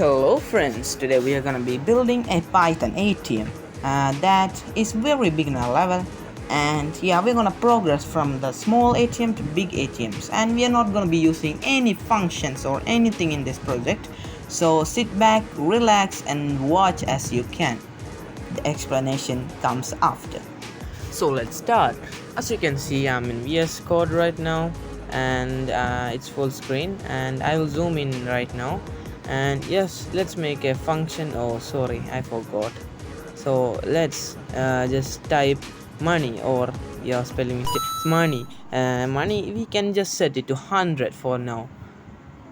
Hello friends, today we are gonna be building a Python ATM that is very beginner level, and yeah, we're gonna progress from the small ATM to big ATMs, and we are not gonna be using any functions or anything in this project. So sit back, relax and watch as you can. The explanation comes after. So let's start. As you can see, I'm in VS Code right now, and it's full screen, and I will zoom in right now. And yes, let's make a function. Oh sorry, I forgot. So let's just type money, or yeah, spelling mistake, it's money. Money, we can just set it to 100 for now.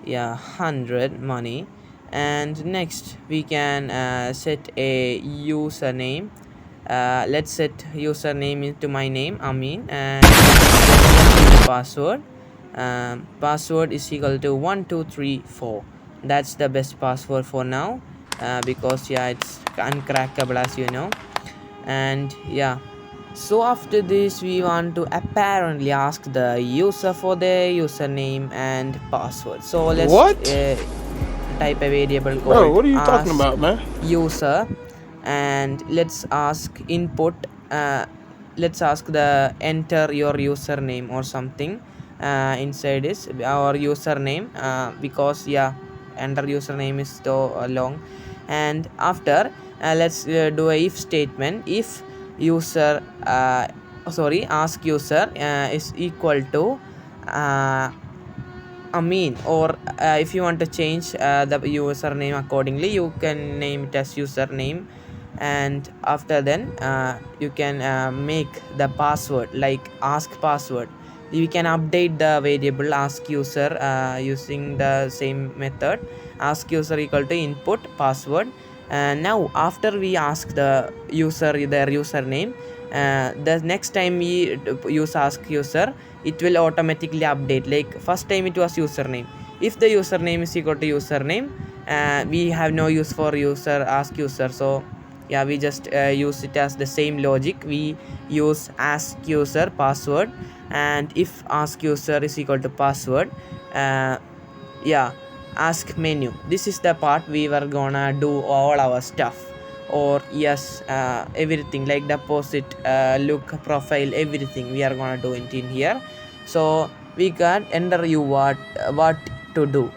Yeah, 100 money. And next we can set a username. Let's set username into my name, ameen, and password. Password is equal to 1234. That's the best password for now, because yeah, it's uncrackable, as you know. And yeah, so after this we want to apparently ask the user for their username and password. So let's type a variable called Bro, what are you talking ask about, man? user, and let's ask input. Let's ask the enter your username or something inside is our username, because yeah, enter username is so long. And after let's do a if statement. If user ask user is equal to ameen, or if you want to change the username accordingly, you can name it as username. And after then you can make the password like ask password. We can update the variable ask user using the same method, ask user equal to input password. And now after we ask the user their username, the next time we use ask user, it will automatically update. Like first time it was username. If the username is equal to username, we have no use for user ask user. So yeah, we just use it as the same logic. We use ask user password, and if ask user is equal to password, yeah, ask menu. This is the part we were gonna do all our stuff. Or yes, everything like deposit, look, profile, everything we are gonna do it in here. So we can enter you what to do,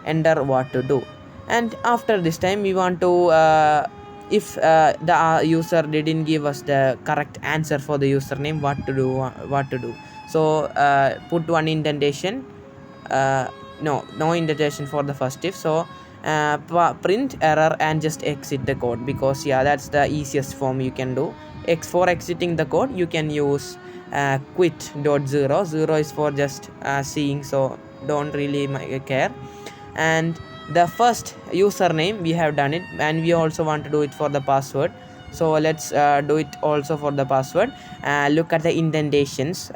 enter what to do. And after this time we want to if the user didn't give us the correct answer for the username, what to do. So put one indentation, no indentation for the first if. So print error and just exit the code, because yeah, that's the easiest form you can do. For exiting the code you can use quit.0. Zero is for just seeing, so don't really care. And the first username we have done it, and we also want to do it for the password. So let's do it also for the password. Look at the indentations,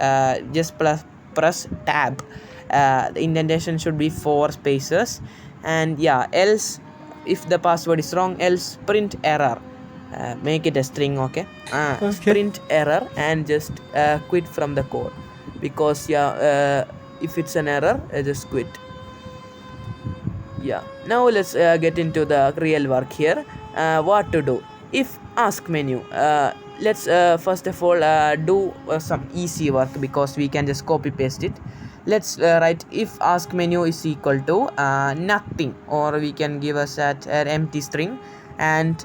just press tab. The indentation should be 4 spaces. And yeah, else if the password is wrong, else print error. Make it a string, okay? Print error and just quit from the code, because yeah, if it's an error, just quit. Yeah, now let's get into the real work here. What to do if ask menu. Let's first of all do some easy work, because we can just copy paste it. Let's write if ask menu is equal to nothing, or we can give us an empty string, and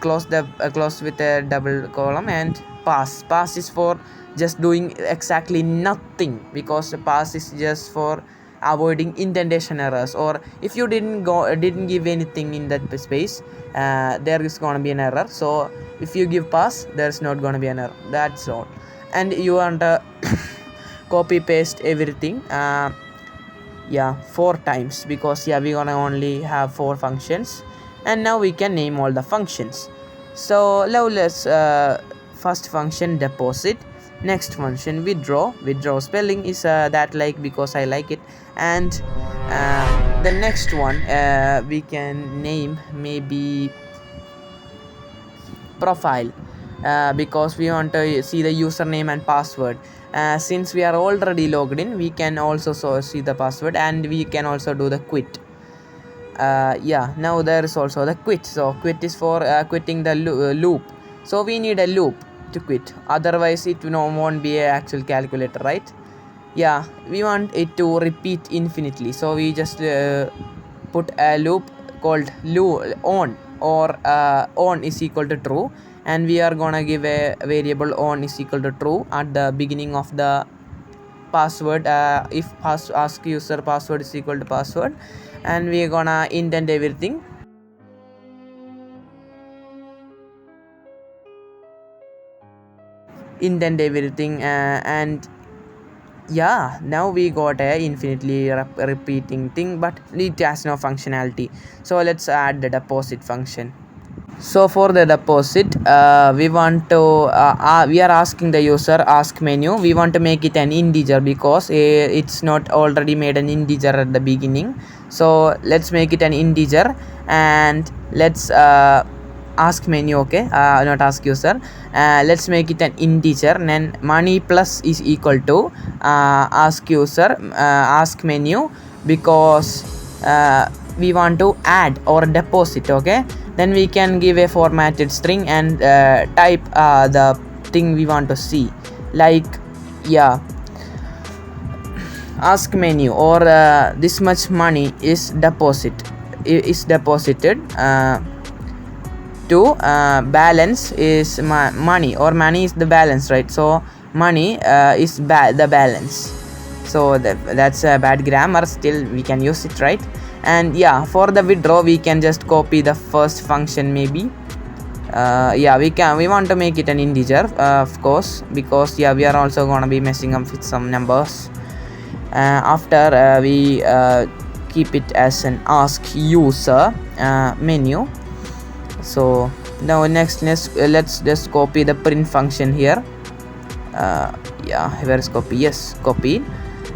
close with a double column, and pass is for just doing exactly nothing, because pass is just for avoiding indentation errors. Or if you didn't give anything in that space, there is gonna be an error. So if you give pass, there's not gonna be an error. That's all. And you want to copy paste everything, yeah, 4 times, because yeah, we're gonna only have 4 functions. And now we can name all the functions. So now let's first function deposit, next function withdraw spelling is that like, because I like it. And the next one we can name maybe profile, because we want to see the username and password. Since we are already logged in, we can also see the password, and we can also do the quit. yeah, now there is also the quit. So quit is for quitting the loop. So we need a loop to quit, otherwise it won't be a actual calculator, right? Yeah, we want it to repeat infinitely, so we just put a loop called on, or on is equal to true, and we are gonna give a variable on is equal to true at the beginning of the password. If ask user password is equal to password, and we are gonna indent everything. And yeah, now we got a infinitely repeating thing, but it has no functionality. So let's add the deposit function. So for the deposit, we want to we are asking the user ask menu. We want to make it an integer because it's not already made an integer at the beginning. So let's make it an integer, and let's ask menu. Okay, not ask user. Let's make it an integer, and then money plus is equal to ask user ask menu, because we want to add or deposit. Okay, then we can give a formatted string and type the thing we want to see, like, yeah, ask menu, or this much money is deposited to balance is money, or money is the balance, right? So money is the balance. So that's a bad grammar, still we can use it, right? And yeah, for the withdraw we can just copy the first function maybe. Yeah, we want to make it an integer, of course, because yeah, we are also gonna be messing up with some numbers. After we keep it as an ask user menu. So now next let's just copy the print function here. Yeah, where is copy? Yes, copy.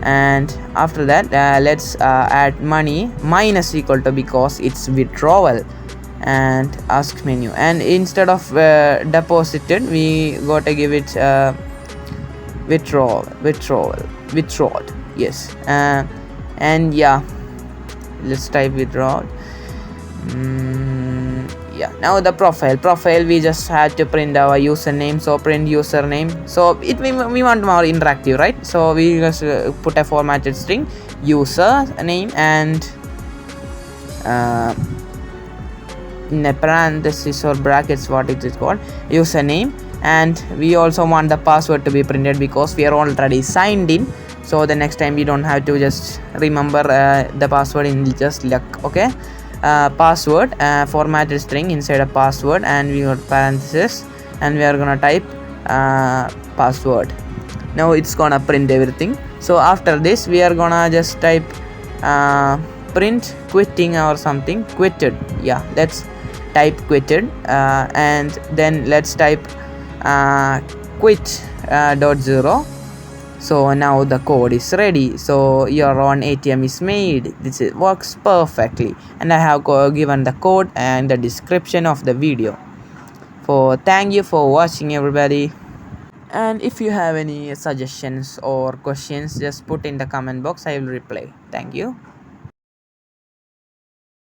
And after that let's add money minus equal to, because it's withdrawal, and ask menu, and instead of deposited we gotta give it withdrawal. Yes. And yeah, let's type withdrawal. Yeah, now the profile we just had to print our username, so print username. So we want more interactive, right? So we just put a formatted string username, and in a parenthesis or brackets, what it is called, username. And we also want the password to be printed, because we are already signed in, so the next time we don't have to just remember the password in just luck. Okay, password, formatted string inside a password, and we got parenthesis, and we are gonna type password. Now it's gonna print everything. So after this we are gonna just type print quitting or something, quitted. Yeah, let's type quitted, and then let's type quit dot 0. So now the code is ready. So your own ATM is made. This works perfectly, and I have given the code and the description of the video. Thank you for watching, everybody. And if you have any suggestions or questions, just put in the comment box. I will reply. Thank you.